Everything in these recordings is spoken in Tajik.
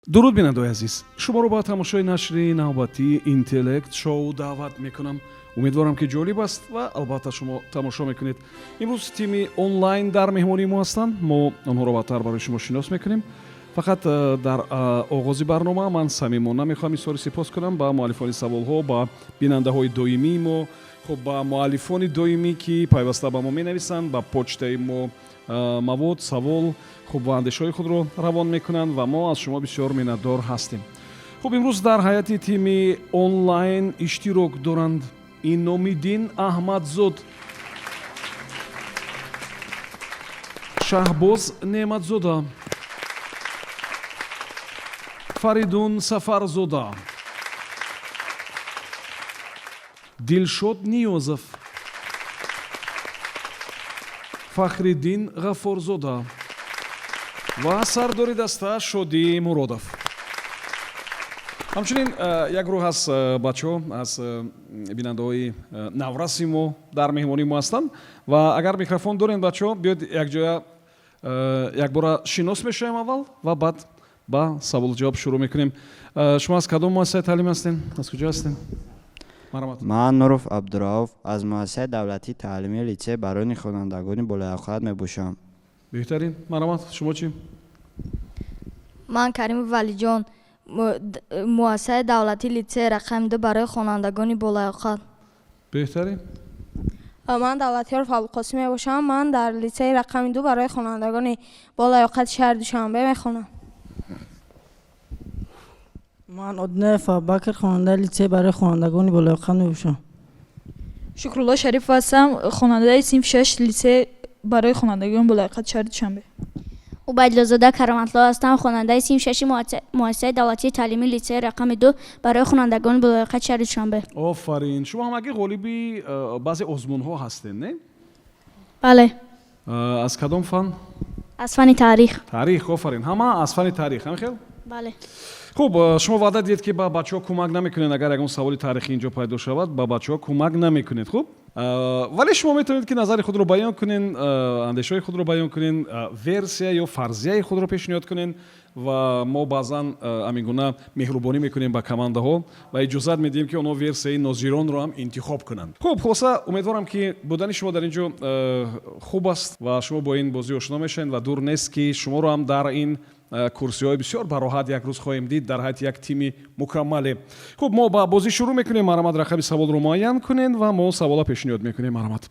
дуруд бинандаи азиз, шуморо ба тамошои нашри навбатии интеллект шоу даъват мекунам. умедворам ки ҷолиб аст ва албатта шумо тамошо мекунед. имрӯз тими онлайн дар меҳмонии мо ҳастанд. мо онҳоро баъдтар барои шумо шинос мекунем. фақат дар оғози барнома ман самимона мехоҳам изҳори сипос кунам ба муаллифони саволҳо, ба бинандаҳои доимии мо, хуб ба муаллифони доимӣ ки пайваста ба мо менависанд, ба почтаи мо мавод, савол, хуб ва андешаҳои худро равон мекунанд ва мо аз шумо бисёр миннатдор ҳастем. хуб имрӯз дар ҳайати тими онлайн иштирок доранд иномиддин аҳмадзод, шаҳбоз неъматзода, фаридун сафарзода, дилшод ниёзов, фахриддин ғаффорзода ва сардори даста шодӣ муродов. ҳамчунин як гурӯҳ аз бачаҳо, аз бинандаҳои навраси мо дар меҳмонии мо ҳастанд ва агар микрофон дорем бачаҳо, биёед якҷоя якбора шинос мешавем аввал ва баъд ба саволу ҷавоб шурӯъ мекунем. шумо аз кадом муассисаи таълим ҳастен? Аз куҷо ҳастен? марҳамат. ман Нуруф Абдураов аз муассисаи давлатии таълимии литсеи барони хонандагони болоявқат мебошам. беҳтарин. марҳамат. шумо чӣ? ман Каримов Валиҷон, муассисаи давлатии литсеи рақами 2 барои хонандагони болоявқат. беҳтарин. ман Давлатиёр Фабулқосим мебошам. ман дар литсеи рақами 2 барои хонандагони болоявқати шаҳри Душанбе мехонам. ман Одинаев Абубакр, хонандаи литсеи барои хонандагони болоявқат мебошам. Шукрулло Шариф ҳастам, хонандаи синф 6 литсеи барои хонандагони болоявқати шаҳри Душанбе. убайдуллозода Караматло ҳастам, хонандаи синф 6 муассисаи давлатии таълимии литсеи рақами 2 барои хонандагони болоявқати шаҳри Душанбе. офарин. шумо ҳамагӣ ғолиби баъзе озмунҳо ҳастен, не? бале. аз кадом фан? аз фани таърих. таърих. офарин. ҳама аз фани таърих. ҳамихел? бале. хуб, шумо ваъда диҳед ки ба бачаҳо кӯмак намекунед. агар ягон саволи таърихӣ инҷо пайдо шавад, ба бачаҳо кӯмак намекунед. хуб, вале шумо метавонед ки назари худро баён кунед, андешаҳои худро баён кунед, версия ё фарзияи худро пешниҳод кунед ва мо баъзан ҳамин гуна меҳрубонӣ мекунем ба командаҳо ва иҷозат медиҳем ки онҳо версияи нозиронро ҳам интихоб кунанд. хуб, хулоса умедворам ки будани шумо дар ин ҷо хуб аст ва шумо бо ин бозӣ ошно мешавед ва дур нест ки шуморо ҳам дар ин курсиҳои бисёр бароҳат як рӯз хоҳем дид дар ҳайати як тими мукаммале. хуб, мо ба бозӣ шурӯъ мекунем. марҳамат, рақами саволро муайян кунед ва мо савола пешниҳод мекунем. марҳамат.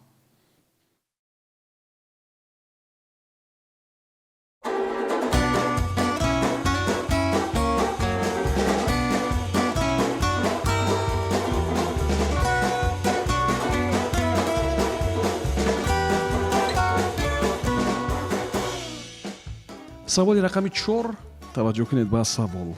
саволи рақами 4. таваҷҷӯҳ кунед ба савол.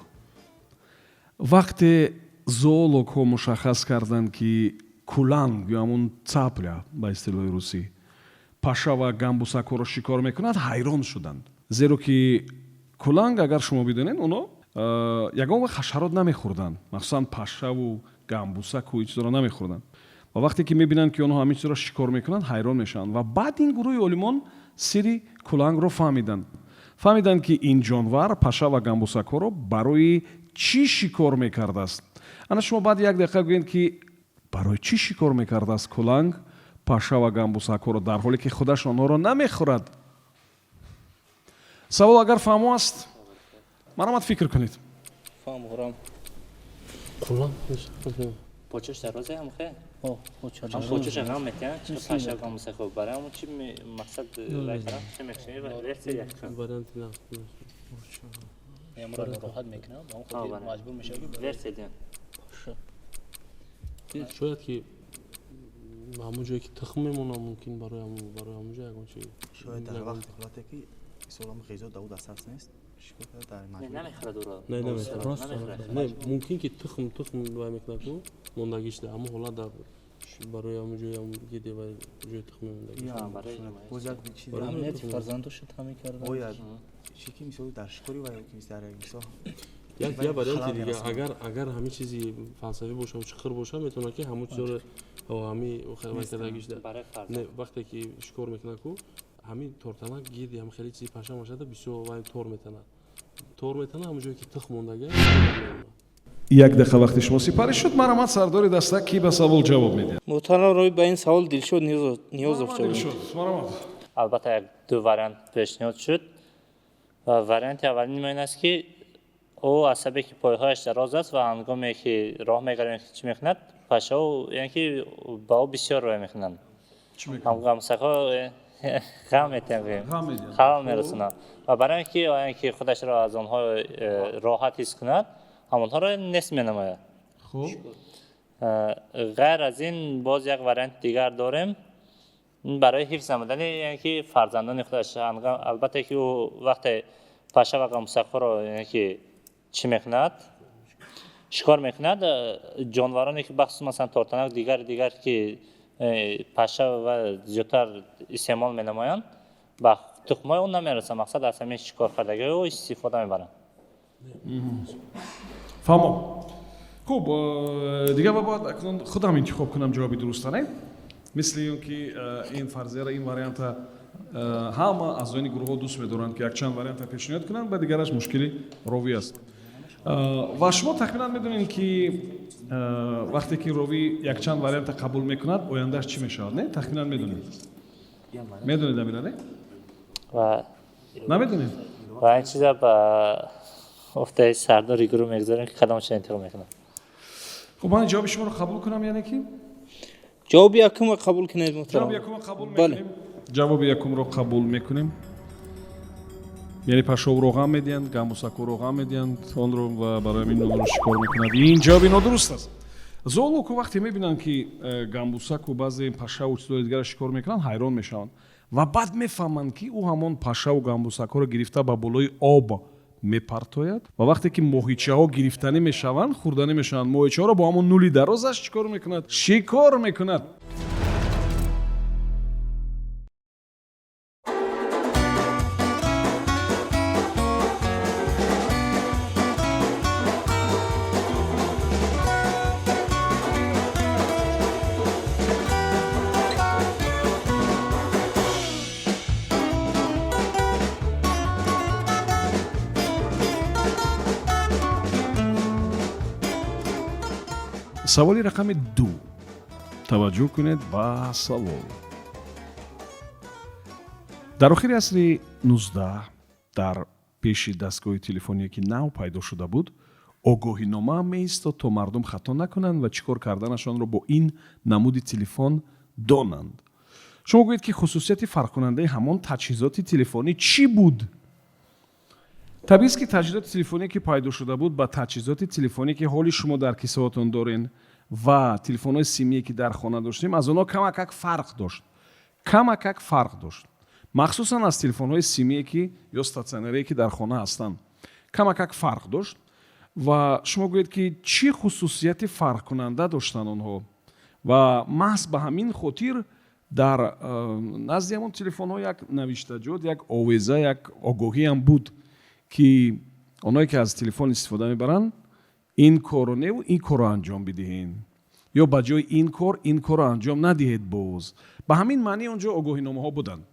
вақте зоологҳо мушаххас карданд ки куланг ё ҳамун цапля ба истилоҳи русӣ паша ва гамбусакҳоро шикор мекунад, ҳайрон шуданд. зеро ки куланг, агар шумо бидонед, оно ягон вақт ҳашарот намехӯрданд, махсусан пашаву гамбусаку ин чизро намехӯрданд. ва вақте ки мебинанд ки онҳо ҳамин чизро шикор мекунанд, ҳайрон мешаванд. ва баъд ин гурӯҳи олимон сири кулангро фаҳмиданд. фаҳмиданд ки ин ҷонвар паша ва гамбусакҳоро барои чӣ шикор мекардааст. ана шумо баъди як дақиқа гӯед ки барои чӣ шикор мекардааст куланг паша ва гамбусакҳоро дар ҳоле ки худаш онҳоро намехӯрад. савол агар фаҳмо аст, марҳамат, фикр кунед. фаҳмурам. куланг почаш дарозе ҳам хе? почаш почаш ҳам метян чи паша гамуса хоб бара ҳам чи мақсад райхара чи мекшини ва версия як хан варианти на ямра роҳат мекунам ҳам ход маҷбур мешавӣ версия ден шояд ки ҳамон ҷое ки тухм мемона мумкин барои ҳамонҷо ягон чи шояд дар вақти ҳолате ки исолам ғизо давуд асас нест шикор карда дар маҷбур намехӯрад уро не мумкин ки тухм вай мекунад ку мондагишда ҳамон ҳолат дар барои ҳамон ҷои ҳам гиде ва ҷои тухми амнияти фарзандошо таъмин карда бояд чӣ ки мисоли дар шикори ва ки дар як мисол як варианти дига агар ҳамин чизи фалсафӣ боша чиқир боша метавонад ки ҳамон чизро ҳамин вай кардагишда вақте ки шикор мекунад ку ҳамин тортанак гирди ҳам хеле чизи паша машада бисёр вай тор метанад тор метана ҳамон ҷое ки тиқ мондаган. як дақиқа вақти шумо сипарӣ шуд. маромад сардори дастак ки ба савол ҷавоб медиҳад? муҳтарам рои ба ин савол Дилшод Ниёзов ҷавоб. маромад албатта як ду вариант пешниҳод шуд ва варианти аввалин ин аст ки ӯ асабе ки пойҳояш дароз аст ва ҳангоме ки роҳ мегарад чӣ мекунад пашао яъне ки ба ӯ бисёр роя мекунанд ҳамгамсакҳо ғам метавем хавал мерасонанд ва барои ки худашро аз онҳо роҳат ҳис кунад ҳамонҳоро нест менамояд. ғайр аз ин боз як варианти дигар дорем барои ҳифз намудани яъне ки фарзандони худаш. албатта ки ӯ вақте паша ва гамсакҳоро яъне ки чӣ мекунад шикор мекунад ҷонвароне ки бахусус масалан тортанак дигар ки паша ва зиёдтар истеъмол менамоянд ба тухмои он намерасад. мақсад аз ҳамин шикор кардагиҳои ӯ истифода мебаранд. фаҳмом. хуб дигар бояд акнун худам интихоб кунам ҷавоби дурустро не? мисли он ки ин фарзияро ин варианта ҳама аъзоини гурӯҳҳо дӯст медоранд ки якчанд варианта пешниҳод кунанд ба дигараш мушкили ровӣ аст. ва шумо тахминан медонед ки вақте ки ровӣ якчанд варианта қабул мекунад ояндааш чӣ мешавад не? тахминан медонед? медонед амира не? намедонед? ва ин чиза ба офтаи сардори гурӯҳ мегузорем ки кадомашро интихоб мекунад. хуб ман ҷавоби шуморо қабул кунам яъне ки ҷавоби якумро қабул кунед муҳтарам. ҷавоби якумро қабул мекунем. яъне пашовро ғам медиҳанд, гамбусакҳоро ғам медиҳанд, онро ва барои ҳамин онро шикор мекунад. ин ҷавоби нодуруст аст. зоологҳо вақте мебинанд ки гамбусаку баъзе пашаву чизҳои дигарро шикор мекунанд ҳайрон мешаванд ва баъд мефаҳманд ки ӯ ҳамон пашаву гамбусакҳоро гирифта ба болои об мепартояд ва вақте ки моҳичаҳо гирифтанӣ мешаванд хӯрданӣ мешаванд моҳичаҳоро бо ҳамон нули дарозаш чикор мекунад? шикор мекунад. саволи рақами 2. таваҷҷӯҳ кунед ба савол. дар охири асри 19 дар пеши дастгоҳи телефоние ки нав пайдо шуда буд огоҳинома меистод то мардум хато накунанд ва чӣ кор карданашонро бо ин намуди телефон донанд. шумо гӯед ки хусусияти фарқкунандаи ҳамон таҷҳизоти телефонӣ чӣ буд? табиист ки таҷҳизоти телефоние ки пайдо шуда буд ба таҷҳизоти телефоние ки ҳоли шумо дар кисаотон дорен ва телефонҳои симие ки дар хона доштем аз онҳо камакак фарқ дошт. махсусан аз телефонҳои симие ки ё статсионарие ки дар хона ҳастанд камакак фарқ дошт ва шумо гӯед ки чӣ хусусияти фарқкунанда доштанд онҳо ва маҳз ба ҳамин хотир дар назди ҳамон телефонҳо як навиштаҷот як овеза як огоҳиам буд ки онҳое ки аз телефон истифода мебаранд ин корро неву ин корро анҷом бидиҳед ё ба ҷои ин корро анҷом надиҳед боз. ба ҳамин маъни он ҷо огоҳиномаҳо буданд.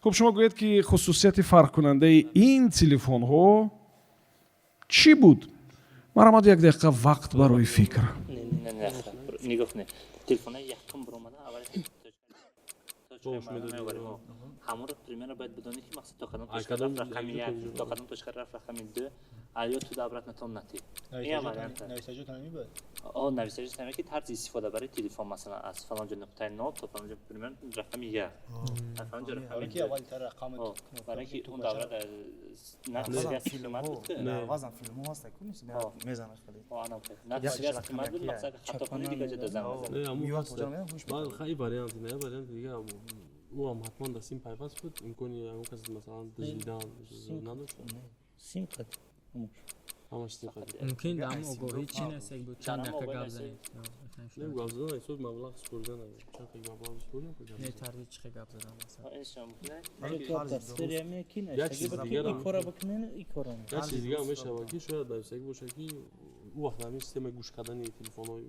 хуб шумо гӯед ки хусусияти фарқкунандаи ин телефонҳо чӣ буд? маромад як дақиқа вақт барои фикр. ҳамонро примерно бояд бидонӣ ки мақсад то кадом точка рафт рақами 1 то кадом точка рафт рақами 2 ё ту обратно натӣ. ин вариант нависаҷот намебаед ки тарзи истифода барои телефон масалан аз фалон ҷо нуқтаи 0 то фалон ҷо примерно рақами 1 аз фалон ҷо рақами 2 барои ки он давра дар натиҷа қимат буд ки вазн филмҳо ҳаста ку мезанад хеле натиҷа қимат буд мақсад ҳатто куни дигар ҷо дазан мезанад хай варианти не варианти дигар ӯ ҳам ҳатман дар сим пайваст буд имкони ягон каси масалан дузидан надошт сим қад ҳамаш сим қад мумкин дам огоҳӣ чӣ насак буд чанд дақиқа гап занед не гап задан ҳисоб маблағ спурдан чанд қи маблағ спурдан не тарзи чӣ қи гап задан масалан як чиз дигар мешавад ки шояд нависагӣ бошад ки вақт ҳамин системаи гӯш кардани телефонҳои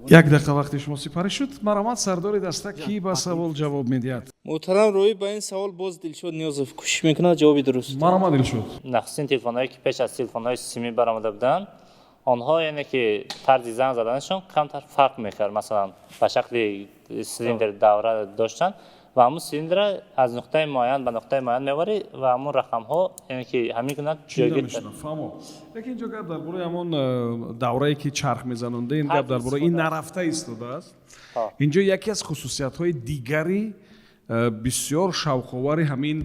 як дақиқа вақти шумо сипарӣ шуд. Маромад сардори даста ки ба савол ҷавоб медиҳад? муҳтарам роҳӣ ба ин савол боз Дилшод Ниёзов кӯшиш мекунад ҷавоби дуруст. Маромад Дилшод. нахстин телефонҳое ки пеш аз телефонҳои симӣ баромада буданд, онҳо яъне ки тарзи занг заданашон камтар фарқ мекард. Масалан ба шакли силиндр давра доштанд ва ҳамун силиндра аз нуқтаи муайян ба нуқтаи муайян мебарӣ ва ҳамун рақамҳо яъне ки ҳамин гуна ҷойгир фаҳмо. Лекин инҷо гап дар бораи ҳамон даврае ки чарх мезанонда, ин гап дар бораи ин нарафта истодааст. Инҷо яке аз хусусиятҳои дигари бисёр шавқовари ҳамин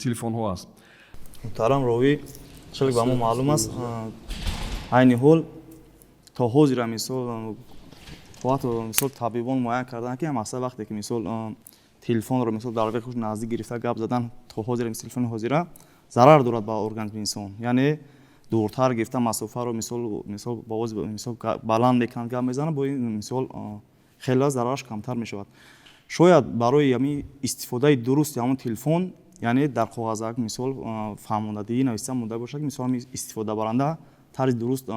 телефонҳо аст. муҳтарам ровӣ чили ба мо маълум аст айни ҳол то ҳозира мисол мисол табибон муайян кардан ки мақсад вақте ки мисол телефонро мисол дар роҳи худ наздик гирифта гап задан то ҳозира телефони ҳозира зарар дорад ба организми инсон, яъне дуртар гирифта масофаро мисол ба овози мисол баланд мекунад гап мезанад, бо ин мисол хеле зарараш камтар мешавад. шояд барои ҳамин истифодаи дурусти ҳамон телефон, яъне дар коғазак мисол фаҳмондагӣ нависта монда бошад ки мисол истифодабаранда тарзи дуруст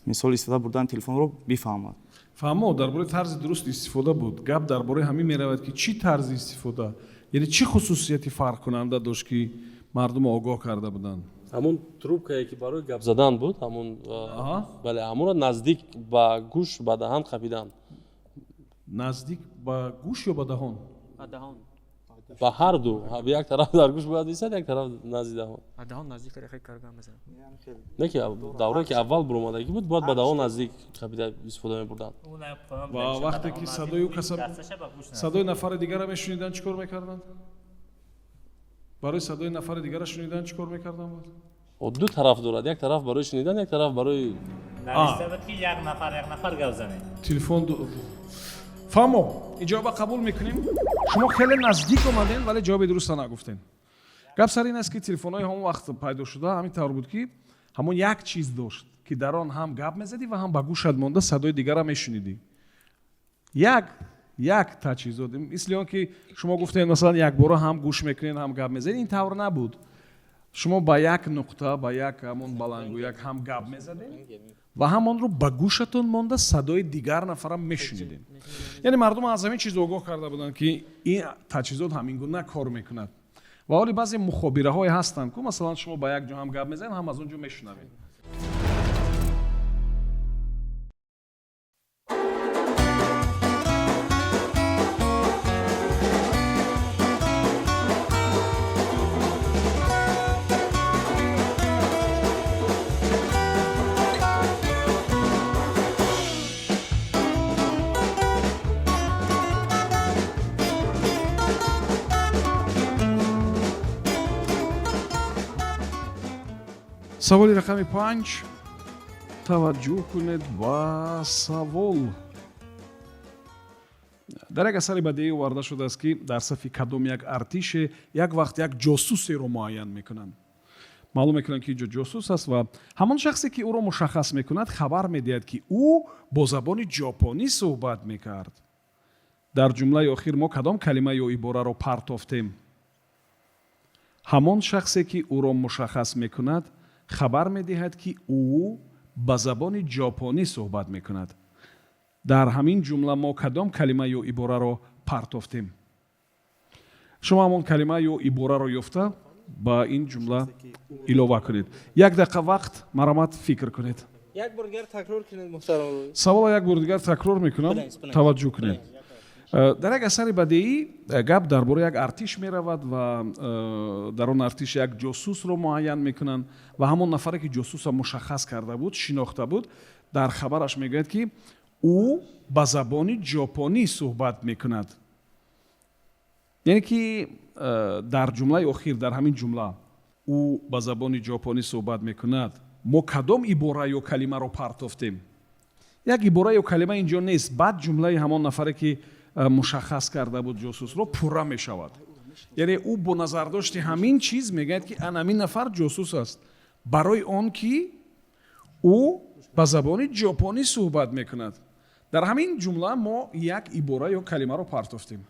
мисол истифода бурдани телефонро бифаҳмад. фаҳмо дар бораи тарзи дуруст истифода буд. Гап дар бораи ҳамин меравад ки чӣ тарзи истифода, яъне чӣ хусусияти фарқкунанда дошт ки мардум огоҳ карда буданд? ҳамун трубкае ки барои гап задан буд, ҳамун бале ҳамунро наздик ба гӯш ба даҳан қапидан. Наздик ба гӯш ё ба даҳон? Ба даҳон. Ба ҳар ду, як тараф дар гӯш бояд висад, як тараф назди даҳон. Ба даҳон наздик рехи карган мезанад. Не ки даврае ки аввал буромадагӣ буд, бояд ба даҳон наздик қапида истифода мебурданд. ва вақте ки садои нафари дигарро мешуниданд чӣ кор мекарданд? барои садои нафари дигарро шуниданд чӣ кор мекарданд? ду тараф дорад, як тараф барои шунидан, як тараф барои нависта буд ки як нафар гап занед. телефон фаҳмо, иҷоба қабул мекунем. шумо хеле наздик омаден вале ҷавоби дуруста нагуфтен. гап сар ин аст ки телефонҳои ҳамон вақт пайдо шуда ҳамин тавр буд ки ҳамон як чиз дошт ки дар он ҳам гап мезадӣ ва ҳам ба гӯшат монда садои дигарро мешунидӣ. як таҷҳизот мисли он ки шумо гуфтед масалан якбора ҳам гӯш мекунед ҳам гап мезанед, ин тавр набуд. шумо ба як нуқта ба як ҳамон балангӯяк ҳам гап мезадед ва ҳамонро ба гӯшатон монда садои дигар нафара мешунидед. яъне мардум аз ҳамин чиз огоҳ карда буданд ки ин таҷҳизот ҳамин гуна кор мекунад. ва ҳоли баъзе мухобираҳое ҳастанд ки масалан шумо ба як ҷо ҳам гап мезанед, ҳам аз он ҷо мешунавед. саволи рақами 5. таваҷҷӯҳ кунед ба савол. дар як асари бадеӣ оварда шудааст ки дар сафи кадом як артише як вақт як ҷосусеро муайян мекунанд. маълум мекунанд ки ин ҷо ҷосус аст ва ҳамон шахсе ки ӯро мушаххас мекунад хабар медиҳад ки ӯ бо забони ҷопонӣ суҳбат мекард. дар ҷумлаи охир мо кадом калима ё ибораро партофтем? ҳамон шахсе ки ӯро мушаххас мекунад хабар медиҳад ки ӯ ба забони ҷопонӣ суҳбат мекунад. дар ҳамин ҷумла мо кадом калима ё ибораро партофтем? шумо ҳамон калима ё ибораро ёфта ба ин ҷумла илова кунед. як дақиқа вақт маромад фикр кунед. як бор дигар такрор кунед муҳтарам. савола як бор дигар такрор мекунам, таваҷҷӯҳ кунед. дар як асари бадеӣ гап дар бораи як артиш меравад ва дар он артиш як ҷосусро муайян мекунанд ва ҳамон нафаре ки ҷосусро мушаххас карда буд, шинохта буд, дар хабараш мегӯяд ки ӯ ба забони ҷопонӣ суҳбат мекунад. яъне ки дар ҷумлаи охир дар ҳамин ҷумла ӯ ба забони ҷопонӣ суҳбат мекунад, мо кадом ибора ё калимаро партофтем? як ибора ё калима инҷо нест. баъд ҷумлаи ҳамон нафаре ки мушаххас карда буд ҷосусро пурра мешавад. яъне ӯ бо назардошти ҳамин чиз мегӯяд ки ан ҳамин нафар ҷосус аст, барои он ки ӯ ба забони ҷопонӣ суҳбат мекунад. дар ҳамин ҷумла мо як ибора ё калимаро партофтем.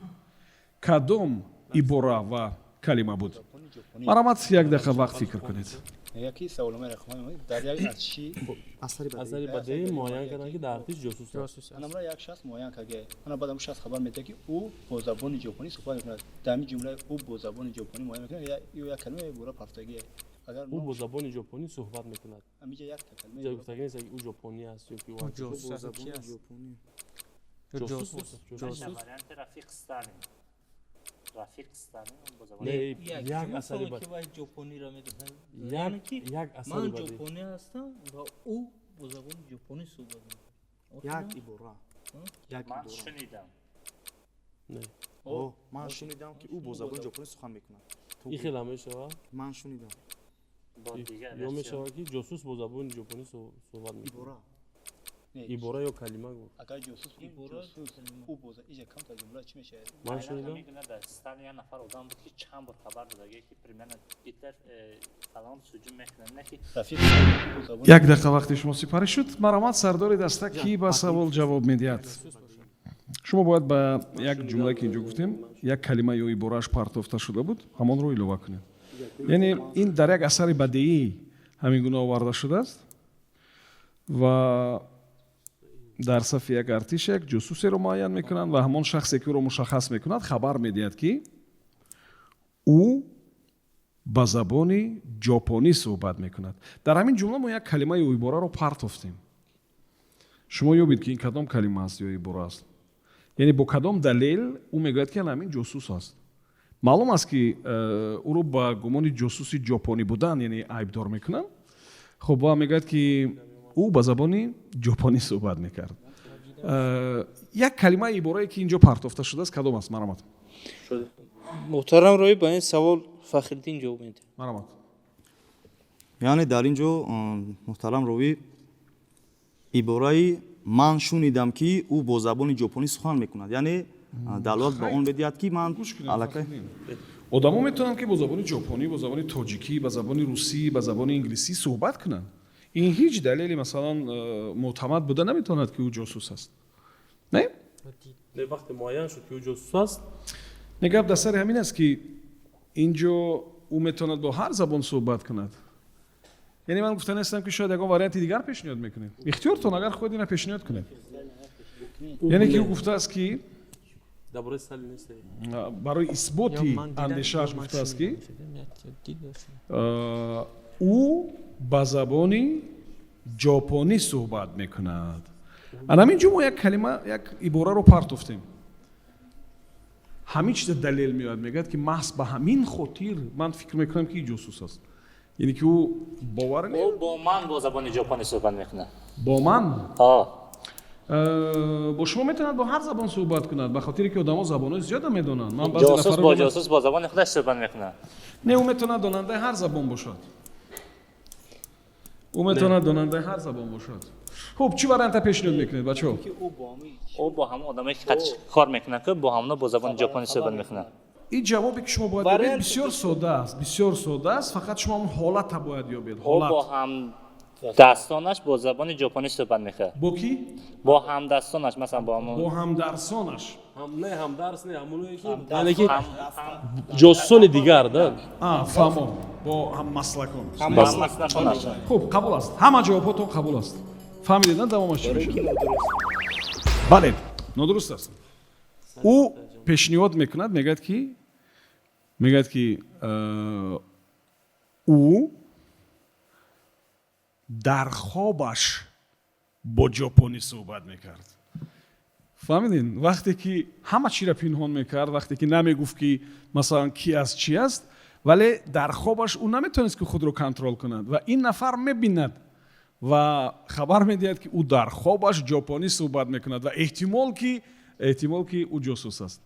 кадом ибора ва калима буд? марамат як дақиқа вақт фикр кунед. یکی سوالم رقمی در یک از چی اثری بدی معین کردن که در ارتش جاسوس است. انا مرا یک شخص معین که انا بعدم شخص خبر میده که او با زبان ژاپنی صحبت میکنه. در این جمله او با زبان ژاپنی معین میکنه یا یک کلمه برای پرتگیه. اگر او با زبان ژاپنی صحبت میکند. همینجا یک کلمه جا گفتگی نیست که او ژاپنی است یا که او جاسوس با است. زبان ژاپنی جاسوس وارینت رفیق استالین رفیق استالین با زبان نه یک اثری که بدی باید ژاپنی را میگفتن یک اثری من بدی ژاپنی هستم و او با زبان ژاپنی صحبت میکنه یک عبارت یک من عبارت شنیدم نه اوه من شنیدم که او با زبان ژاپنی سخن میکند این خیلی هم میشود من شنیدم با دیگر یا میشود که جاسوس با زبان ژاپنی صحبت میکند عبارت عبارت یا کلمه گفت اگر جاسوس او با اینجا کم تا جمله چی میشه من شنیدم میگن در استالین یک نفر آدم بود که چند بار خبر داده که پریمن هیتلر فلان سجون میکنه نه که رفیق як дақиқа вақти шумо сипарӣ шуд. марамат сардори даста ки ба савол ҷавоб медиҳад. шумо бояд ба як ҷумлае ки инҷо гуфтем як калима ё иборааш партофта шуда буд ҳамонро илова кунед. яъне ин дар як асари бадеӣ ҳамин гуна оварда шудааст ва дар сафи як артиш як ҷосусеро муайян мекунанд ва ҳамон шахсе ки ӯро мушаххас мекунад хабар медиҳад ки ӯ ба забони ҷопонӣ суҳбат мекунад. дар ҳамин ҷумла мо як калимаи ё ибораро партофтем. шумо ёбед ки ин кадом калима аст ё ибора аст. яъне бо кадом далел ӯ мегӯяд ки ҳамин ҷосус аст. маълум аст ки ӯро ба гумони ҷосуси ҷопонӣ будан яъне айбдор мекунанд. хоб ва мегӯяд ки ӯ ба забони ҷопонӣ суҳбат мекард. як калимаи иборае ки инҷо партофта шудааст кадом аст марамат? محترم روی با این سوال فخرالدین جواب میده марамат яъне дар ин ҷо муҳтарам ровӣ ибораи ман шунидам ки ӯ бо забони ҷопонӣ сухан мекунад яъне далолат ба он медиҳад ки ман аллакай одамо метавонанд ки бо забони ҷопонӣ бо забони тоҷикӣ ба забони русӣ ба забони инглисӣ суҳбат кунанд. ин ҳеҷ далели масалан мӯътамад буда наметавонад ки ӯ ҷосус аст. не не вақте муайян шуд ки ӯ ҷосус аст не гап дар сари ҳамин аст ки инҷо ӯ метавонад бо ҳар забон суҳбат кунад. яъне ман гуфта нестам ки шояд ягон варианти дигар пешниҳод мекунед. ихтиёртон агар хоҳед ина пешниҳод кунед. яъне ки ӯ гуфтааст ки дар бораи сали нест барои исботи андешааш гуфтааст ки ӯ ба забони ҷопонӣ суҳбат мекунад. ана ҳамин ҷо мо як калима як ибораро партофтем. ҳамин чиза далел меояд мегӯяд ки маҳз ба ҳамин хотир ман фикр мекунам ки ҷосус аст. яъне ки ӯ бовар او با من با زبان ژاپنی صحبت میکنه бо ман ها бо шумо метавонад бо ҳар забон суҳбат кунад ба хотире ки одамо забонҳои зиёда медонанд. ман баъзе جاسوس با нафарон جاسوس با زبان خودش صحبت میکنه не ӯ метавонад донандаи ҳар забон бошад. ӯ метавонад донандаи ҳар забон бошад. хуб чӣ варианта пешниҳод мекунед бачаҳо? او با هم آدمایی که کار میکنه که با همنا با زبان ژاپنی صحبت میکنه ин ҷавобе ки шумо бояд ёбед бисёр сода аст. бисёр сода аст. фақат шумо ҳамон ҳолата бояд ёбед. او با هم دستانش با زبان ژاپنی صحبت میکنه бо кӣ? با هم دستانش مثلا با бо همون ҳамдарсонаш. не ҳамдарс не ҳамоне ки яъне ки ҷосуси дигар да фаҳмон бо ҳаммаслакон. هممسلکانش хуб қабул аст. ҳама ҷавобҳотон қабул аст. фаҳмидед на давомаш чӣ мешуд? бале нодуруст аст. ӯ пешниҳод мекунад мегӯяд ки ӯ дар хобаш бо ҷопонӣ суҳбат мекард. фаҳмидин вақте ки ҳама чиро пинҳон мекард вақте ки намегуфт ки масалан ки аст чӣ аст вале дар хобаш ӯ наметавонист ки худро контрол кунад ва ин нафар мебинад ва хабар медиҳад ки ӯ дар хобаш ҷопонӣ суҳбат мекунад ва эҳтимол ки ӯ ҷосус аст.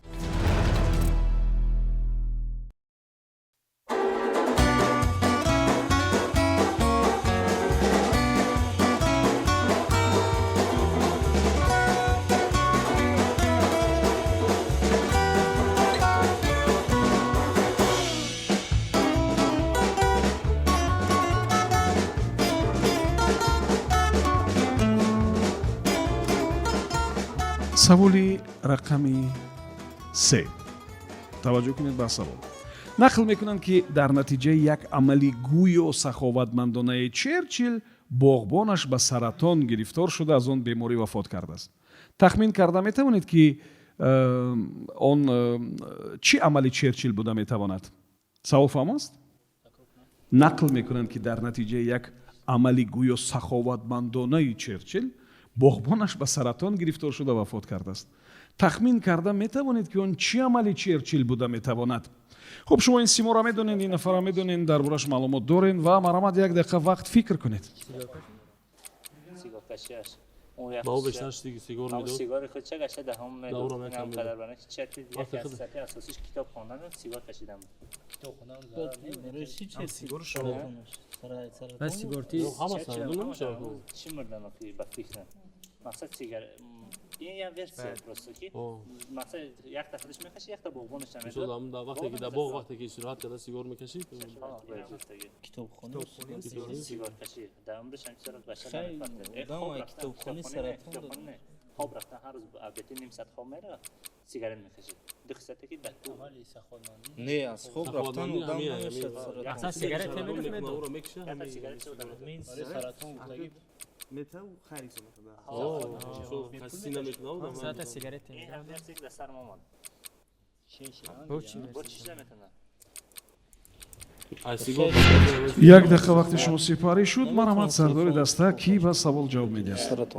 саволи рақами 3. таваҷҷӯҳ кунед ба савол. нақл мекунанд ки дар натиҷаи як амали гӯё саховатмандонаи черчил боғбонаш ба саратон гирифтор шуда аз он беморӣ вафот кардааст. тахмин карда метавонед ки он чӣ амали черчил буда метавонад? савол фаҳмост? нақл мекунанд ки дар натиҷаи як амали гӯё саховатмандонаи черчил боғбонаш ба саратон гирифтор шуда вафот кардааст. тахмин карда метавонед ки он чӣ амали черчил буда метавонад? хуб, шумо ин симора медонед, ин нафара медонед, дар бораш маълумот доред ва марамад як дақиқа вақт фикр кунед. ба ӯ бештар сигор медод. сигори худ ча гашта даҳум медод. Инам қадар бана ки чати яке аз сати асосиш китоб хондан сигор кашидам. Китоб хондан зар сигор шо. Ба сигорти ҳама сарадон намешава. Чӣ мурдам ки ба фикр. мақсад сигар ин як версия просто ки мақсад як тафлиш мекаши як та боғбонаш намедод. Мисол дар вақте ки дар боғ вақте ки истироҳат карда сигор мекаши. китобхона сигор каши дар умриш ҳамчара башар намефард. китобхони саратон хоб рафтан ҳар рӯз абети ним саат хоб мера сигарет мекаши. ду қисате ки дар амали саховатмандӣ не аз хоб рафтан одам намешад. асла сигарет медод. сигарет саратон гуфтаги метав хайр сомада. хасси наметавонам. саата сигарет як дар сар момад. як дақиқа вақти шумо сипарӣ шуд. марамад сардори даста ки ба савол ҷавоб медиҳад?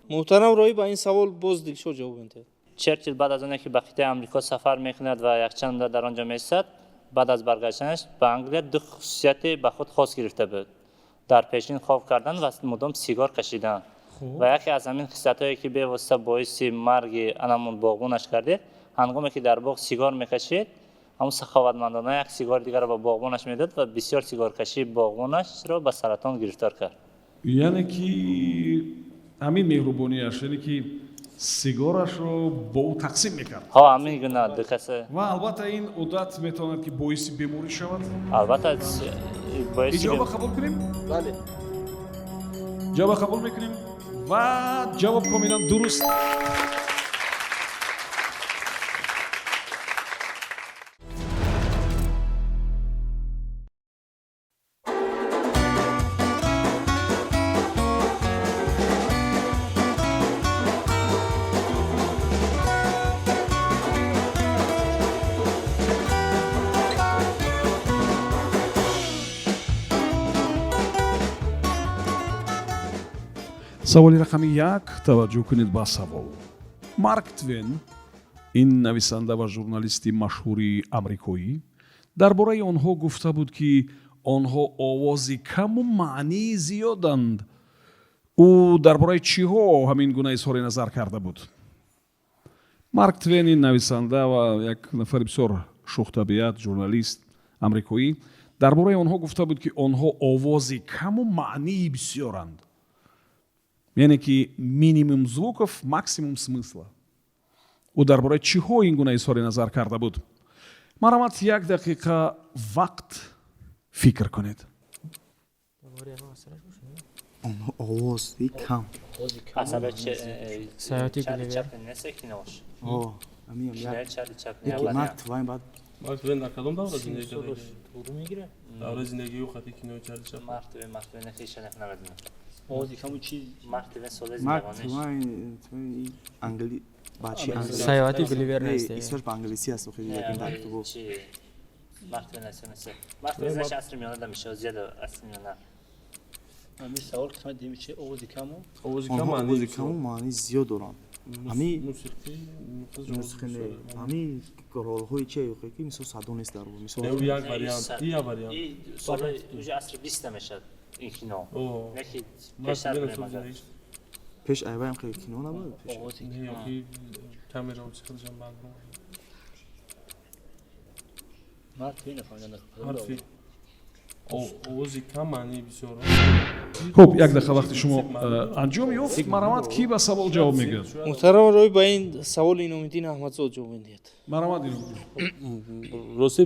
муҳтарам роҳӣ ба ин савол боз дилшод ҷавоб медиҳад. черчил баъд аз оне ки ба қитъаи амрико сафар мекунад ва якчанд муддат дар он ҷо месад, баъд аз баргаштанаш ба англия ду хусусияте ба худ хос гирифта буд. дар пешин хоб кардан ва мудом сигор кашидан. ва яке аз ҳамин қиссатҳое ки бевосита боиси марги анамон боғбонаш кардид, ҳангоме ки дар боғ сигор мекашид, ҳамун саховатмандона як сигори дигарро ба боғбонаш медод ва бисёр сигоркашии боғбонашро ба саратон гирифтор кард. яъне ки ҳамин меҳрубонияш, яъне ки сигорашро бо ӯ тақсим мекард. ҳамин гуна ду касе. ва албатта ин одат метавонад ки боиси беморӣ шавад. албатта боиси иҷоба қабул кунем? бале. ҷавоб қабул мекунем ва ҷавоб комилан дуруст. саволи рақами 1 таваҷҷӯҳ кунед ба савол. марк твен, ин нависанда ва журналисти машҳури амрикоӣ, дар бораи онҳо гуфта буд ки онҳо овози каму маънии зиёданд. ӯ дар бораи чиҳо ҳамин гуна изҳори назар карда буд? марк твен, ин нависанда ва як нафари бисёр шухтабиат журналист амрикоӣ, дар бораи онҳо гуфта буд ки онҳо овози каму маънии бисёранд. яъне ки минимум звуков, максимум смысла. ӯ дар бораи чиҳо ин гуна изҳори назар карда буд? марамад як дақиқа вақт фикр кунед. овози кам. саёти гулевер. марк твайн баъд марк твен дар кадом давра зиндагӣ кард? давраи зиндагии ӯ хати кинои чарли чаплин. марк твен хеша нақнавадина. овози каму чӣ? марк твен соли марк зиндагониш. твайн англи бачи саёти гулевер нест. исмаш ба англиси аст охир якин дар китоб. марк твен аст нест. марк твен заш асри миёна да мешавад, зиёда асри миёна. ҳамин савол қисмат деми чӣ? овози каму? овози каму маъни зиёд доранд. ҳамин мусиқӣ мусиқи ҳамин ролҳои чӣ охир ки мисол садо нест дар бо мисол як вариант як вариант соли уже асри 20 мешад ин кино. яки пештар мемазад. пеш айваем хеле кино набуд пеш. ёки камера чиқилҷам бандро. марк твен нафаҳмидам. ҳарфи овози кам маънии бисёр. хуб, як дақиқа вақти шумо анҷом ёфт. марамад ки ба савол ҷавоб мегӯяд? муҳтарам роҳӣ ба ин саволи иномиддин аҳмадзод ҷавоб медиҳад. марамад росте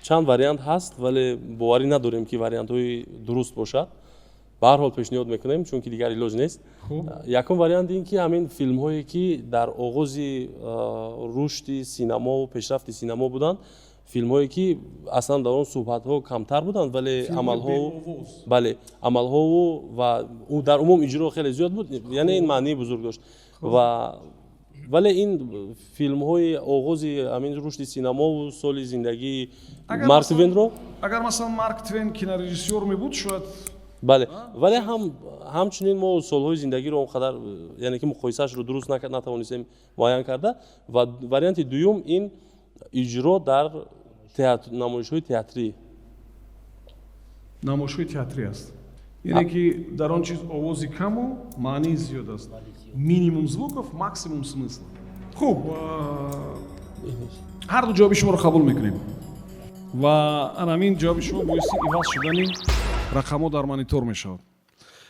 чанд вариант ҳаст, вале боварӣ надорем ки вариантҳои дуруст бошад. ба ҳар ҳол пешниҳод мекунем, чунки дигар илоҷ нест. якум вариант ин ки ҳамин филмҳое ки дар оғози рушди синамову пешрафти синамо буданд, филмҳое ки аслан дар он суҳбатҳо камтар буданд вале амалҳову ва дар умум иҷро хеле зиёд буд, яъне ин маънии бузург дошт. вале ин филмҳои оғози ҳамин рушди синамову соли зиндагии Марк Твенро, агар масалан Марк Твен кинорежиссёр мебуд шояд бале, вале ҳамчунин мо солҳои зиндагиро он қадар яъне ки муқоисаашро дуруст натавонистем муайян карда. ва варианти дуюм ин иҷро дар намоишҳои театрӣ. намоишҳои театрӣ аст, яъне ки дар он чиз овози каму маънии зиёд аст, минимум звуков, максимум смысл. хуб, ҳар ду ҷавоби шуморо қабул мекунем ва анамин ҷавоби шумо боиси иваз шудани рақамҳо дар монитор мешавад.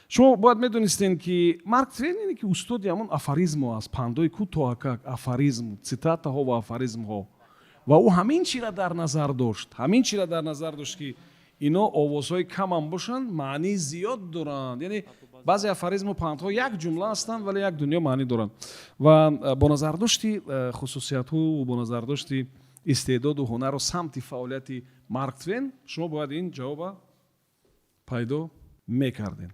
шумо бояд медонистед ки Марк Твен ине ки устоди ҳамон афоризмҳо аст, пандҳои кӯтоҳакак, афоризм, цитатаҳо ва афоризмҳо. ва ӯ ҳамин чиро дар назар дошт, ки ино овозҳои камам бошанд, маънии зиёд доранд. яъне баъзе афоризму пандҳо як ҷумла ҳастанд, вале як дунё маънӣ доранд. ва бо назардошти хусусиятҳо, бо назардошти истеъдоду ҳунару самти фаъолияти Марк Твен, шумо бояд ин ҷавоба пайдо мекардед.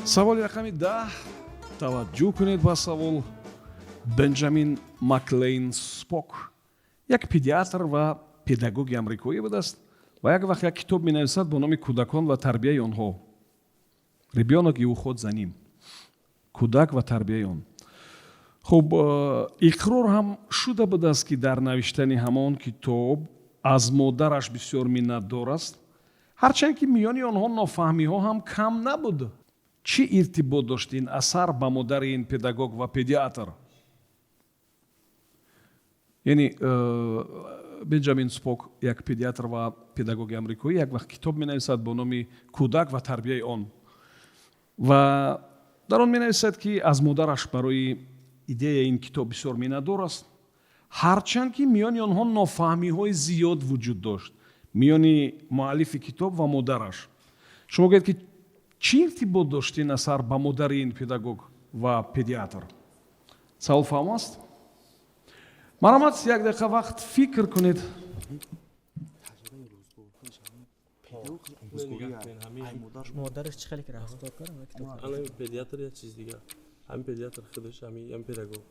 саволи рақами 10. таваҷҷӯҳ кунед ба савол. Бенҷамин Маклейн Спок як педиатр ва педагоги амрикоӣ будааст ва як вақт як китоб менависад бо номи кӯдакон ва тарбияи онҳо. ребёнок и уход за ним. кӯдак ва тарбияи он. хуб, иқрор ҳам шуда будааст ки дар навиштани ҳамон китоб аз модараш бисёр миннатдор аст, ҳарчанд ки миёни онҳо нофаҳмиҳо ҳам кам набуд. чӣ иртибот дошт ин асар ба модари ин педагог ва педиатр? яъне Бенҷамин Спок як педиатр ва педагоги амрикоӣ як вақт китоб менависад бо номи кӯдак ва тарбияи он. ва дар он менависад ки аз модараш барои идеяи ин китоб бисёр миннатдор аст, ҳарчанд ки миёни онҳо нофаҳмиҳои зиёд вуҷуд дошт, миёни муаллифи китоб ва модараш. шумо гӯед ки чӣ иртибот дошт ин асар ба модари ин педагог ва педиатр? савол фаҳм аст? марҳамат, як дақиқа вақт фикр кунед. مادرش چه خیلی رفتار کرد الان پدیاتر یا چیز دیگه همین پدیاتر خودش همین پداگوگ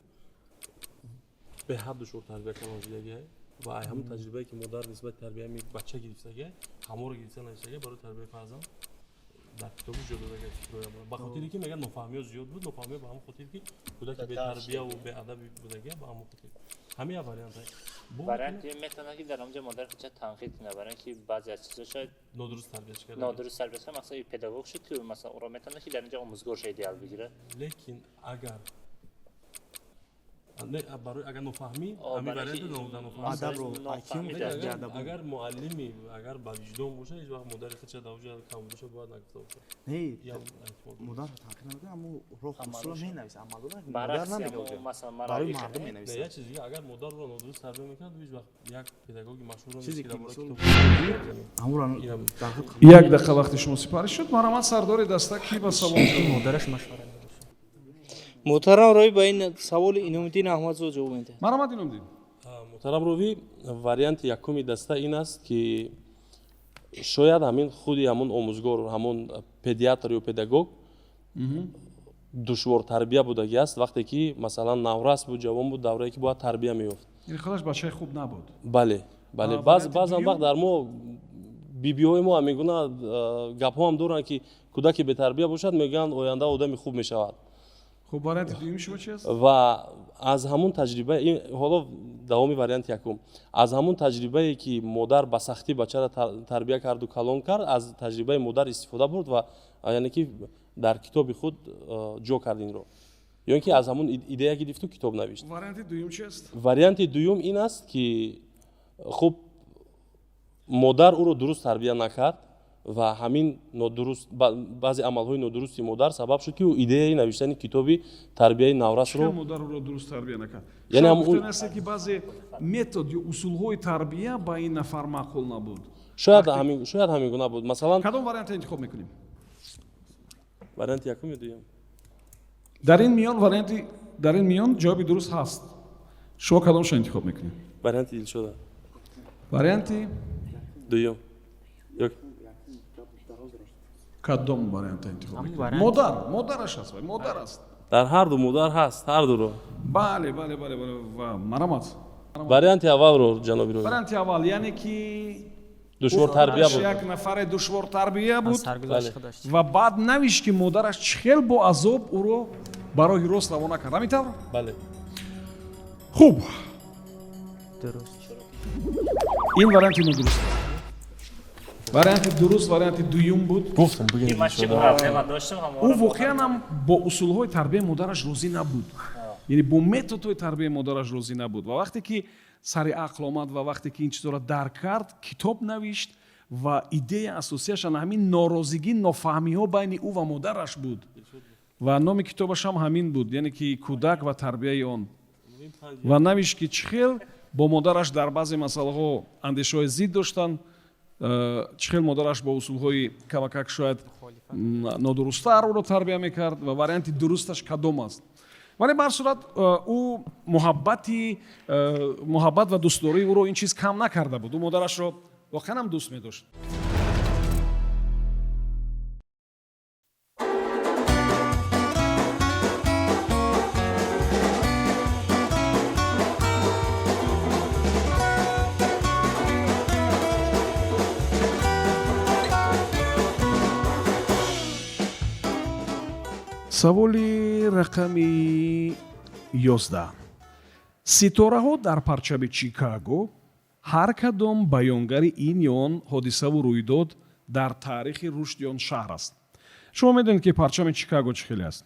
به حد دشوار تربیت کننده و همون تجربه که مادر نسبت تربیت می بچه گرفته همه رو گرفته نشه برای تربیت فرزند در کتاب جدا داده به خاطری که میگن نفهمی زیاد بود، نفهمی به همون خاطر که کودک به تربیت و به ادب بوده به همون خاطر همین واریانت است. واریانت میتونه که در اونجا مادر خودش تنقید کنه برای اینکه بعضی از چیزا شاید نادرست تربیت کرده. نادرست تربیت کرده، مثلا پداگوگ شد که مثلا اون رو میتونه که در اینجا آموزگار شه ایدئال بگیره. لیکن اگر برای اگر نفهمی همین واریانت نفهمی ادب رو حکیم اگر معلمی اگر با وجدان باشه هیچ وقت مادر خودش دوجه کم باشه باید نگفته باشه. نه مادر تنقید نمیکنه اما روح اصلا مینویسه عمل مادر نمیگه مثلا برای مردم مینویسه. یه چیزی اگر مادر رو نادرست تربیت میکنه هیچ وقت یک پداگوگ مشهور چیزی که یک دقیقه وقت شما سپاری شد. مرحمت سردار دستکی با سوال مادرش مشوره محترم روی با این سوال اینومدین احمدزو جواب میده. مرحمت اینومدین. محترم روی واریانت یکمی دسته این است که شاید همین خودی همون آموزگار همون پدیاتر یا پداگوگ دشوار تربیت بودگی است وقتی که مثلا نوراس بود جوان بود دوره‌ای که باید تربیت می‌یافت. این خودش بچه خوب نبود. بله بعضا وقت در ما بی‌بی‌های ما میگن گپ‌ها هم دارن که کودکی به تربیت باشد میگن آینده آدمی خوب میشود. خب واریانت دومی شما چی است؟ و از همون تجربه این حالا دوامی واریانت یکم از همون تجربه‌ای که مادر به سختی بچه را تربیت کرد و کلان کرد از تجربه مادر استفاده برد و یعنی که در کتاب خود جا کرد این رو یا اینکه از همون ایده که گرفت و کتاب نوشت. واریانت دوم چی است؟ واریانت دوم این است که خب مادر او رو درست تربیت نکرد ва ҳамин нодуруст баъзе амалҳои нодурусти модар сабаб шуд ки ӯ идеяи навиштани китоби тарбияи наврасро модарро дуруст тарбия накард. яъне Шояд гуфтан аст ки баъзе метод ё усулҳои тарбия ба ин нафар маъқул набуд. шояд ҳамин гуна буд. Масалан кадом вариантро интихоб мекунем? варианти якум ё дуюм? дар ин миён ҷавоби дуруст ҳаст. шумо кадомшро интихоб мекунем? варианти дилшода. варианти дуюм. кадом вариантро интихоб мекунем? модараш аст, модар аст. дар ҳарду модар ҳаст, ҳардуро. бале ва марамат. варианти аввалро ҷаноби роҳ. варианти аввал яъне ки душвор тарбия буд. як нафаре душвор тарбия буд ва баъд навишт ки модараш чӣ хел бо азоб ӯро барои рост равона кард. ҳамин тавр? бале. хуб. дуруст. ин варианти нодуруст. варианти дуруст варианти дуюм буд. гуфтам бигин. ӯ воқеан ҳам бо усулҳои тарбияи модараш розӣ набуд. яъне бо методҳои тарбияи модараш розӣ набуд ва вақте ки сари ақл омад ва вақте ки ин чизоро дарк кард, китоб навишт ва идеяи асосияш ҳамин норозигӣ, нофаҳмиҳо байни ӯ ва модараш буд. ва номи китобаш ҳам ҳамин буд, яъне ки кӯдак ва тарбияи он. ва навишт ки чӣ хел бо модараш дар баъзе масъалаҳо андешаҳои зид доштанд, чӣ хел модараш бо усулҳои камакак шояд нодурусттар ӯро тарбия мекард ва варианти дурусташ кадом аст. вале бар сурат ӯ муҳаббат ва дӯстдории ӯро ин чиз кам накарда буд. ӯ модарашро воқеан ҳам дӯст медошт. саволи рақами 11. ситораҳо дар парчами Чикаго ҳар кадом баёнгари ин ё он ҳодисаву рӯйдод дар таърихи рушди он шаҳр аст. шумо медонед ки парчами Чикаго чӣ хеле аст.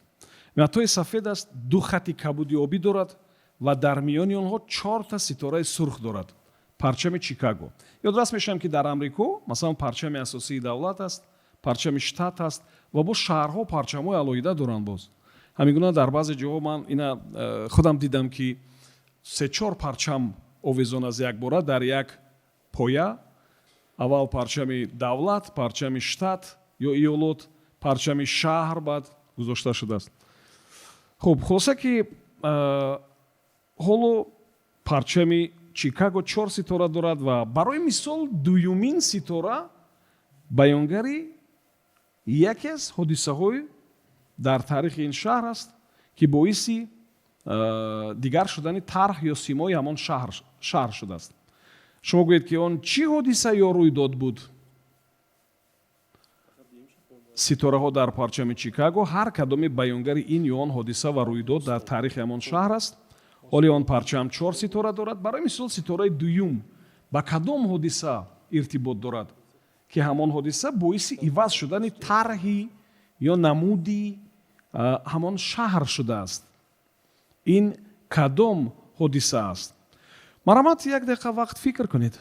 матои сафед аст, ду хати кабуди обӣ дорад ва дар миёни онҳо 4 ситораи сурх дорад. парчами Чикаго. ёдрас мешавем ки дар амрико масалан парчами асосии давлат аст, парчами штат аст ва бо шаҳрҳо парчамҳои алоҳида доранд. боз ҳамин гуна дар баъзе ҷоҳо ман ина худам дидам ки 3-4 парчам овезон аз якбора дар як поя. аввал парчами давлат, парчами штат ё иёлот, парчами шаҳр баъд гузошта шудааст. хуб хулоса ки ҳоло парчами Чикаго 4 ситора дорад ва барои мисол дуюмин ситора баёнгари яке аз ҳодисаҳои дар таърихи ин шаҳр аст ки боиси дигар шудани тарҳ ё симои ҳамон шаҳр шудааст. шумо гӯед ки он чӣ ҳодиса ё рӯйдод буд? ситораҳо дар парчами Чикаго ҳар кадоми баёнгари ин ё он ҳодиса ва рӯйдод дар таърихи ҳамон шаҳр аст. ҳоли он парчам 4 ситора дорад. барои мисол ситораи дуюм ба кадом ҳодиса иртибот дорад ки ҳамон ҳодиса боиси иваз шудани тарҳи ё намуди ҳамон шаҳр шудааст. ин кадом ҳодиса аст? марамат як дақиқа вақт фикр кунед.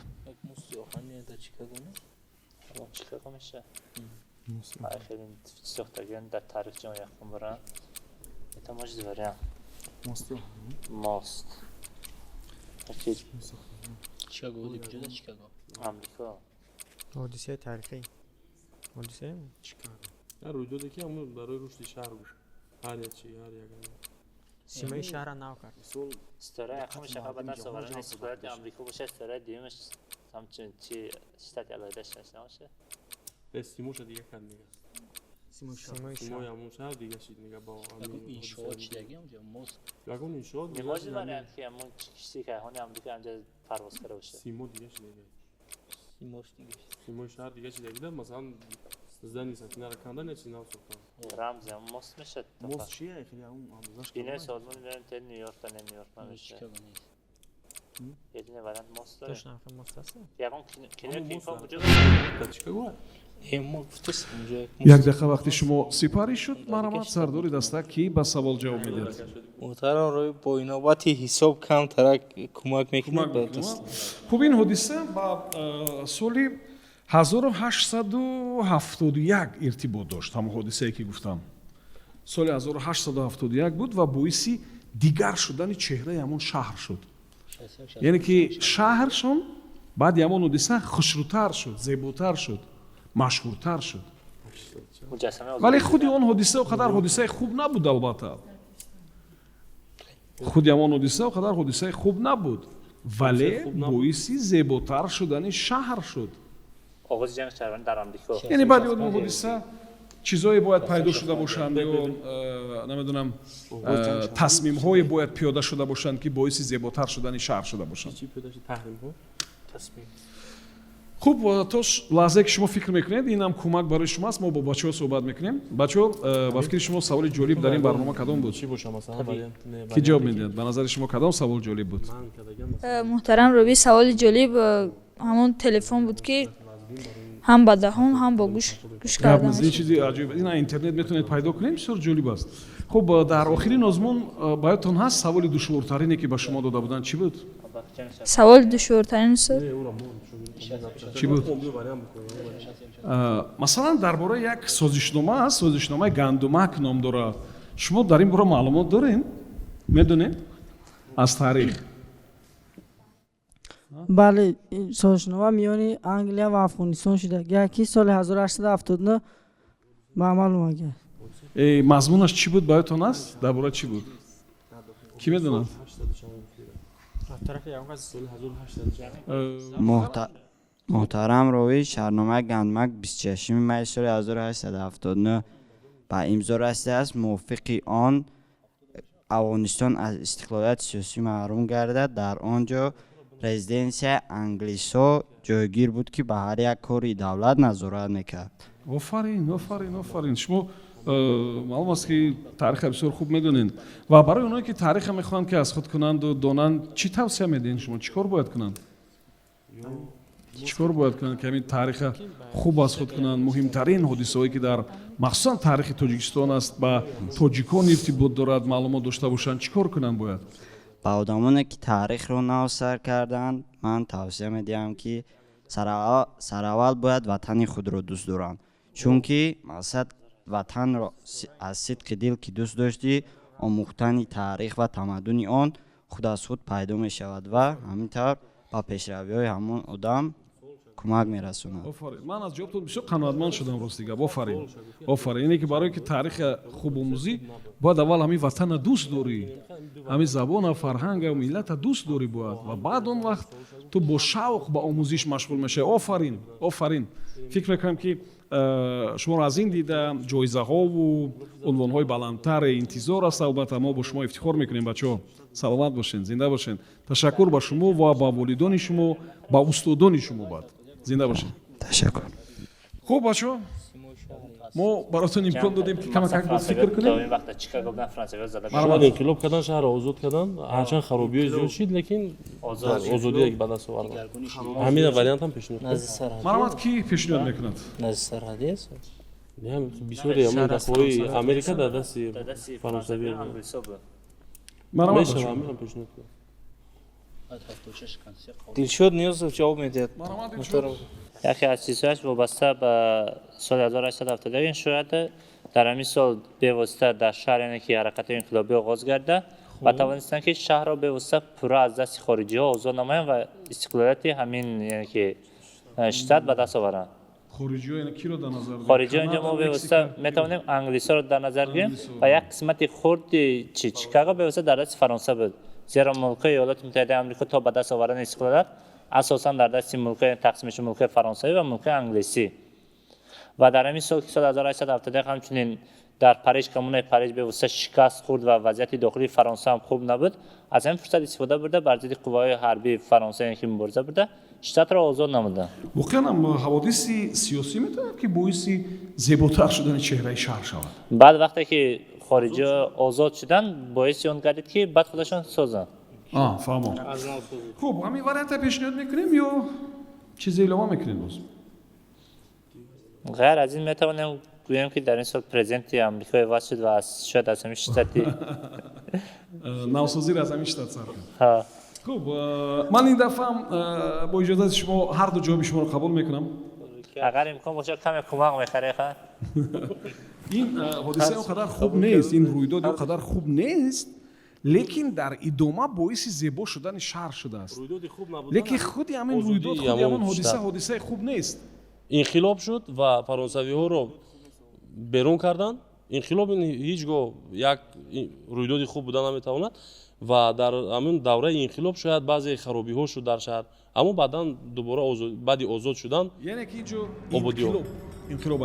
ҳодисаи таърихӣ. ҳодисаи Чикаго. рӯйдоде ки ҳамон барои рушди шаҳр буд. ҳар як чи ҳар як симои шаҳрро нав кард. ситораи якумаш ба даст овардан истифодаи амрико боша, ситораи дуюмаш ҳамчун чи штати алоҳида шаша. симоша дига кад нига. симои ҳамон шаҳр дига шид нига ба иншоот чидаги онҷа мост. ягон иншоот немоҷи вариант ки ҳамон кишти кайҳони амрико амҷа парвоз карда боша. симо дига шидаги. симош дига. симои шаҳр дига шидаги. масалан здани сатинаро канда не чи нав сохтан. рамзи ҳам мост мешад. мост чия хеле ҳамон амзаш бинои созмони миёни нью-йорк та нью-йорк намеша. یه وارد ماست داره. داشتم خیلی ماست هست. یکم کنار کیفا وجود یک دقیقه وقتی شما سپاری شد مرامت سرداری دسته کی به سوال جواب میدید. محترم روی با اینابتی حساب کم ترک کمک میکنه به دست. خوب این حدیثه با سالی 1871 иртибот дошт ҳамон ҳодисае ки гуфтам. соли 1871 буд ва боиси дигар шудани чеҳраи ҳамон шаҳр шуд. яъне ки шаҳршон баъди ҳамон ҳодиса хушрӯтар шуд, зеботар шуд, машҳуртар шуд. вале худи он ҳодиса қадар ҳодисаи хуб набуд. албатта худи ҳамон ҳодиса қадар ҳодисаи хуб набуд, вале боиси зеботар шудани шаҳр шуд. оғози ҷанги шаҳрвандӣ дар амрико. яъне баъди он ҳодиса чизое бояд пайдо шуда бошанд ё намедонам тасмимҳое бояд пиёда шуда бошанд ки боиси зеботар шудани шаҳр шуда бошанд. хуб то лаҳзае ки шумо фикр мекунед инам кӯмак барои шумо аст. мо бо бачаҳо суҳбат мекунем. бачаҳо ба фикри шумо саволи ҷолиб дар ин барнома кадом буд? ки ҷавоб медиҳад? ба назари шумо кадом савол ҷолиб буд? муҳтарам робӣ, саволи ҷолиб ҳамон телефон буд ки ҳам ба даҳон ҳам бо гӯш карда ин чизи аҷиб. ин интернет метавонед пайдо кунед. бисёр ҷолиб аст. хуб дар охирин озмун ба ёдтон ҳаст саволи душвортарине ки ба шумо дода буданд чӣ буд? саволи душвортарин чӣ буд? масалан дар бораи як созишнома аст. созишномаи гандумак ном дорад. шумо дар ин бора маълумот доред? медонед аз таърих? бале созишнома миёни англия ва афғонистон шуда яки соли 1879 ба амал омад. мазмунаш чӣ буд ба ёдтон аст? дар бораи чӣ буд? кӣ медонад? муҳтарам ровӣ, шаҳрномаи гандумак 26 майи соли 1879 ба имзо расидааст. мувофиқи он афғонистон аз истиқлолияти сиёсӣ маҳрум гардад. дар он ҷо резиденсияи англисо ҷойгир буд ки ба ҳар як кори давлат назорат мекард. офарин шумо маълум аст ки таъриха бисёр хуб медонед. ва барои оное ки таъриха мехоҳанд ки аз худ кунанду донанд чӣ тавсия медиҳед шумо? чӣ кор бояд кунанд? чӣ кор бояд кунанд ки ҳамин таъриха хуб аз худ кунанд? муҳимтарин ҳодисаҳое ки дар махсусан таърихи тоҷикистон аст ба тоҷикон иртибот дорад маълумот дошта бошанд чӣ кор кунанд бояд? ба одамоне ки таърихро навсар карданд ман тавсия медиҳам ки сараввал бояд ватани худро дӯст доранд, чунки мақсад ватанро аз сидқи дил ки дӯст доштӣ омӯхтани таърих ва тамаддуни он худ аз худ пайдо мешавад ва ҳамин тавр ба пешравиҳои ҳамон одам кӯмак мерасонад. ман аз ҷавобтон бисёр қаноатманд шудам рости гап. офарин ине ки барое ки таъриха хуб омӯзӣ бояд аввал ҳамин ватана дӯст дорӣ, ҳамин забона фарҳанга миллата дӯст дорӣ бояд ва баъд он вақт ту бо шавқ ба омӯзиш машғул мешавӣ. офарин фикр мекунам ки шуморо аз ин дида ҷоизаҳову унвонҳои баландтаре интизор аст. албатта мо бо шумо ифтихор мекунем бачаҳо. саломат бошед, зинда бошед. ташаккур ба шумо ва ба волидони шумо, ба устодони шумо бад. зинда бошед. ташаккур. хуб бачаҳо, мо баротон имкон додем ки камакак боз фикр кунем. инқилоб кардан шаҳрро озод кардан, ҳарчанд харобиҳои зиёд шид, лекин озодие ба даст овардан. ҳамин вариантам пешниҳод марамат ки пешниҳод мекунад? бисёре ҳамин дақои америка дар дасти фаронсавӣ мешавад пешниҳод кунад. дилшод ниёзов ҷавоб медиҳад. яке аз чизҳояш вобаста ба соли 1870 шояд дар ҳамин сол бевосита дар шаҳр яъне ки ҳаракатҳои инқилобӣ оғоз гарда ва тавонистанд ки шаҳрро бевосита пурра аз дасти хориҷиҳо озод намоянд ва истиқлолияти ҳамин яъне ки штат ба даст оваранд. хориҷиҳо инҷо мо бевосита метавонем англисоро дар назар гирем ва як қисмати хурди чикаго бевосита дар дасти фаронса буд. зеро мулкҳои иёлоти муттаҳидаи амрико то ба даст овардани истиқлолият асосан дар дасти мулкҳои тақсимиши мулкҳои фаронсавӣ ва мулкҳои англисӣ. ва дар ҳамин сол ки соли 1870 ҳамчунин дар париж коммунаи париж бевосита шикаст хурд ва вазъияти дохилии фаронса ҳам хуб набуд. аз ҳамин фурсат истифода бурда бар зидди қувваҳои ҳарбии фаронса ки мубориза бурда штатро озод намуданд. воқеан ҳам ҳаводиси сиёсӣ метавонад ки боиси зеботар шудани чеҳраи шаҳр шавад. баъд вақте ки хориҷиҳо озод шуданд боиси он гардид ки баъд худашон созанд. фаҳмон. хуб ҳамин варианта пешниҳод мекунем ё чизе илова мекунем боз? ғайр аз ин метавонем гӯем ки дар ин сол президенти амрико иваз шуд ва шояд аз ҳамин штати навсозиро аз ҳамин штат сар кард. хуб ман ин дафъам бо иҷозати шумо ҳар ду ҷавоби шуморо қабул мекунам. اگر امکان باشه کمی کمک می‌کنی خا ин ҳодисаи он қадар хуб нест, ин рӯйдоди он қадар хуб нест, лекин дар идома боиси зебо шудани шаҳр шудааст. рӯйдоди хуб набудан лекин худи ҳамин рӯйдод, худи ҳамон ҳодиса ҳодисаи хуб нест. инқилоб шуд ва фаронсавиҳоро берун карданд. инқилоб ин ҳеҷ гоҳ як рӯйдоди хуб буда наметавонад ва дар ҳамин давраи инқилоб шояд баъзе харобиҳо шуд дар шаҳр, аммо баъдан дубора баъди озод шудан яъне ки инҷо ободиҳо инқилоб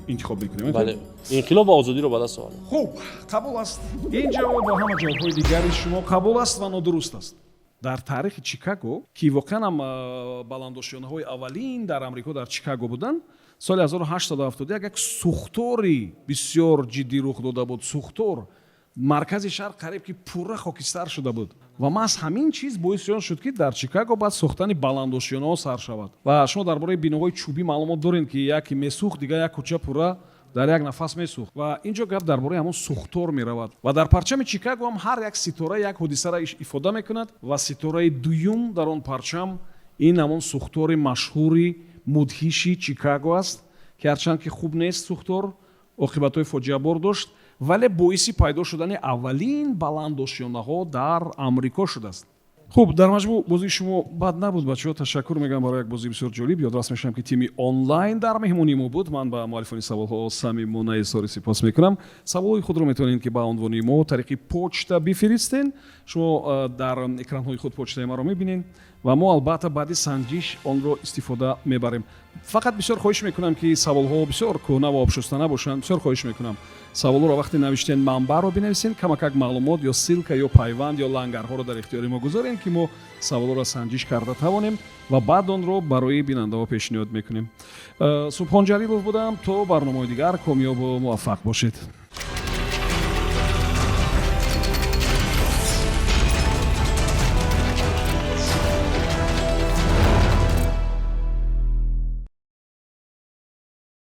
интихоб мекунем. бале инқилоб ва озодиро ба даст овард. хуб, қабул аст. ин ҷавоб ба ҳама ҷавобҳои дигари шумо қабул аст ва нодуруст аст. дар таърихи Чикаго ки воқеан ҳам баландошёнаҳои аввалин дар амрико дар Чикаго буданд, соли 1871 як сӯхтори бисёр ҷиддӣ рух дода буд. сӯхтор маркази шаҳр қариб ки пурра хокистар шуда буд ва маҳз ҳамин чиз боиси он шуд ки дар Чикаго баъд сохтани баландошёнаҳо сар шавад. ва шумо дар бораи биноҳои чӯбӣ маълумот доред ки яке месӯхт, дигар як кӯча пурра дар як нафас месӯхт. ва инҷо гап дар бораи ҳамон сӯхтор меравад. ва дар парчами Чикаго ҳам ҳар як ситора як ҳодисаро ифода мекунад ва ситораи дуюм дар он парчам ин ҳамон сӯхтори машҳури мудҳиши Чикаго аст, ки ҳарчанд ки хуб нест сӯхтор, оқибатҳои фоҷиабор дошт, вале боиси пайдо шудани аввалин баландошёнаҳо дар Амрико шудааст. хуб, дар маҷмӯъ бозии шумо бад набуд бачаҳо. Ташаккур мегӯям барои як бозии бисёр ҷолиб. ёдрас мешавам ки тими онлайн дар меҳмонии мо буд. ман ба муаллифони саволҳо самимона изҳори сипос мекунам. саволҳои худро метавонед ки ба унвони мо тариқи почта бифиристен. шумо дар экранҳои худ почтаи маро мебинед ва мо албатта баъди санҷиш онро истифода мебарем. фақат бисёр хоҳиш мекунам ки саволҳо бисёр кӯҳна ва обшуста набошанд. бисёр хоҳиш мекунам саволҳоро вақте навиштен манбаъро бинависед, камакак маълумот ё силка ё пайванд ё лангарҳоро дар ихтиёри мо гузоред ки мо саволҳоро санҷиш карда тавонем ва баъд онро барои бинандаҳо пешниҳод мекунем. Субҳон Ҷалилов будам. То барномаҳои дигар комёбу муваффақ бошед.